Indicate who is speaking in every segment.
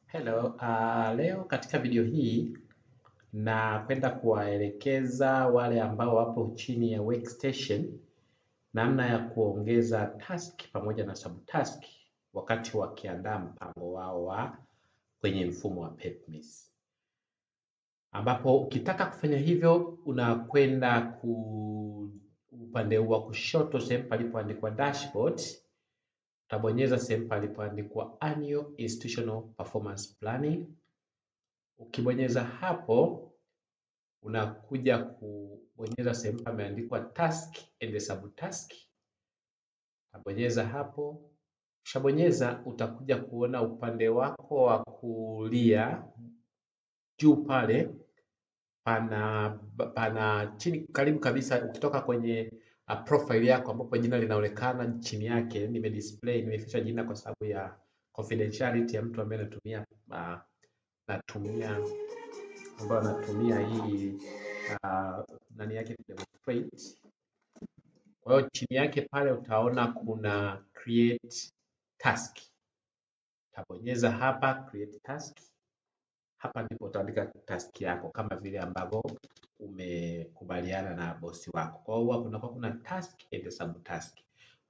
Speaker 1: Hello, leo katika video hii napenda kuwaelekeza wale ambao wapo chini ya workstation namna ya kuongeza task pamoja na subtask wakati wakiandaa mpango wao wa kwenye mfumo wa PEPMIS. Ambapo ukitaka kufanya hivyo unakwenda upande wa kushoto sehemu palipoandikwa dashboard. Utabonyeza sehemu palipoandikwa Annual Institutional Performance Planning. Ukibonyeza hapo, unakuja kubonyeza sehemu pameandikwa Task and Subtask. Utabonyeza hapo. Ukishabonyeza utakuja kuona upande wako wa kulia juu pale pana chini karibu kabisa ukitoka kwenye profile yako ambapo jina linaonekana chini yake. Nimeficha jina kwa sababu ya confidentiality ya mtu ambaye anatumia hii nani yake demonstrate. Kwa hiyo chini yake pale utaona kuna create task. Utabonyeza hapa create task. Hapa ndipo utaandika task yako kama vile ambavyo umekubaliana na bosi wako. Kwa hiyo kuna task and subtask.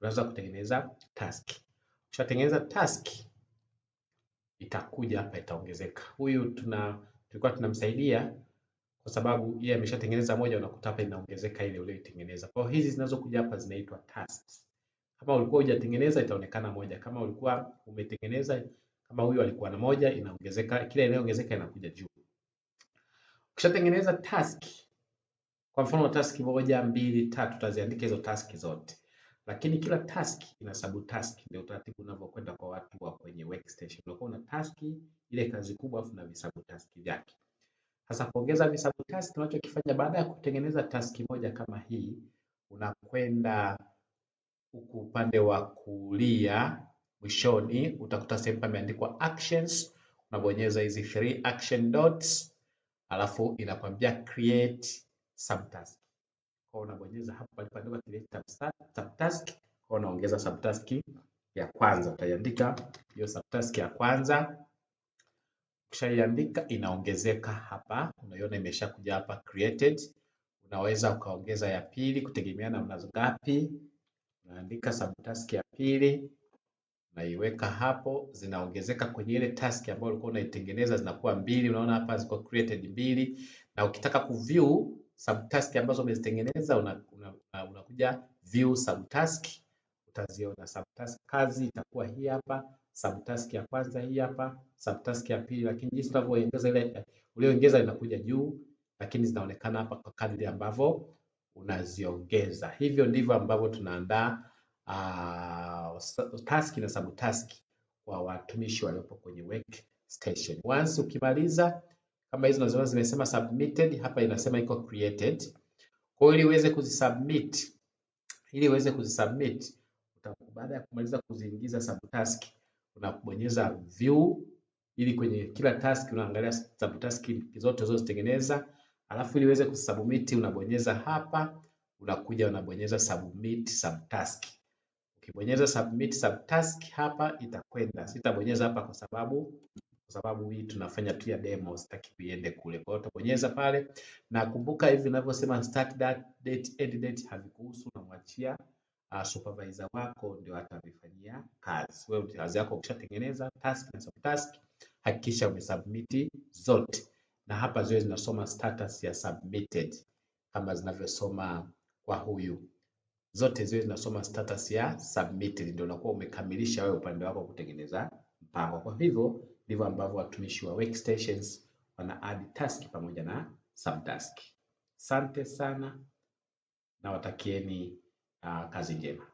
Speaker 1: Unaweza kutengeneza task. Ukishatengeneza task itakuja hapa itaongezeka. Huyu tulikuwa tunamsaidia kwa sababu yeye ameshatengeneza moja, unakuta hapa inaongezeka ile uliyoitengeneza. Kwa hiyo hizi zinazokuja hapa zinaitwa tasks. Kama ulikuwa hujatengeneza itaonekana moja. Kama ulikuwa umetengeneza, kama huyu alikuwa na moja, inaongezeka, kila inayoongezeka inakuja juu. Ukishatengeneza task, kwa mfano task 1, 2, 3 utaziandika hizo task zote. Lakini kila task ina subtask, ndio utaratibu unavyokwenda kwa watu wa kwenye workstation. Unakuwa una task ile kazi kubwa afu na visubtask vyake. Sasa kuongeza visubtask unachokifanya baada ya kutengeneza task moja kama hii, unakwenda huku upande wa kulia mwishoni utakuta sehemu pameandikwa actions. Unabonyeza hizi 3 action dots, alafu inakwambia create subtask. Kwa unabonyeza hapo palipoandikwa create subtask, kwa unaongeza subtask ya kwanza. Utaiandika hiyo subtask ya kwanza. Ukishaiandika inaongezeka hapa. Unaiona imeshakuja hapa created. Unaweza ukaongeza ya pili kutegemeana unazo ngapi. Unaandika subtask ya pili, unaiweka hapo, zinaongezeka kwenye ile task ambayo ulikuwa unaitengeneza, zinakuwa 2. Unaona hapa ziko created 2. Na ukitaka kuview subtask ambazo umezitengeneza unakuja view subtask, utaziona subtask kazi itakuwa hii hapa, subtask ya kwanza hii hapa, subtask ya pili, lakini jinsi unavyoongeza ile ulioongeza inakuja juu, lakini zinaonekana hapa kwa kadri ambavyo unaziongeza. Hivyo ndivyo ambavyo tunaandaa task na subtask kwa watumishi waliopo kwenye workstation. Once ukimaliza, kama hizo unaziona zimesema submitted, hapa inasema iko created. Kwa hiyo ili uweze kuzisubmit, baada ya kumaliza kuziingiza subtask, unabonyeza view, ili kwenye kila task unaangalia subtask zote zilizozitengeneza. Alafu ili uweze kusubmit unabonyeza hapa, unakuja unabonyeza submit subtask. Ukibonyeza submit subtask hapa itakwenda. Sitabonyeza hapa kwa sababu hii tunafanya tu ya demo, sitaki iende kule. Kwa hiyo utabonyeza pale, na kumbuka hivi ninavyosema start date, end date havikuhusu, unamwachia supervisor wako ndio atavifanyia kazi. Wewe kazi yako ukishatengeneza task na subtask, hakikisha umesubmit zote. Na hapa ziwe zinasoma status ya submitted kama zinavyosoma kwa huyu. Zote ziwe zinasoma status ya submitted, ndio unakuwa umekamilisha wewe upande wako kutengeneza mpango. Kwa hivyo ndivyo ambavyo watumishi wa workstations wana add task pamoja na subtask. Asante sana na watakieni kazi njema.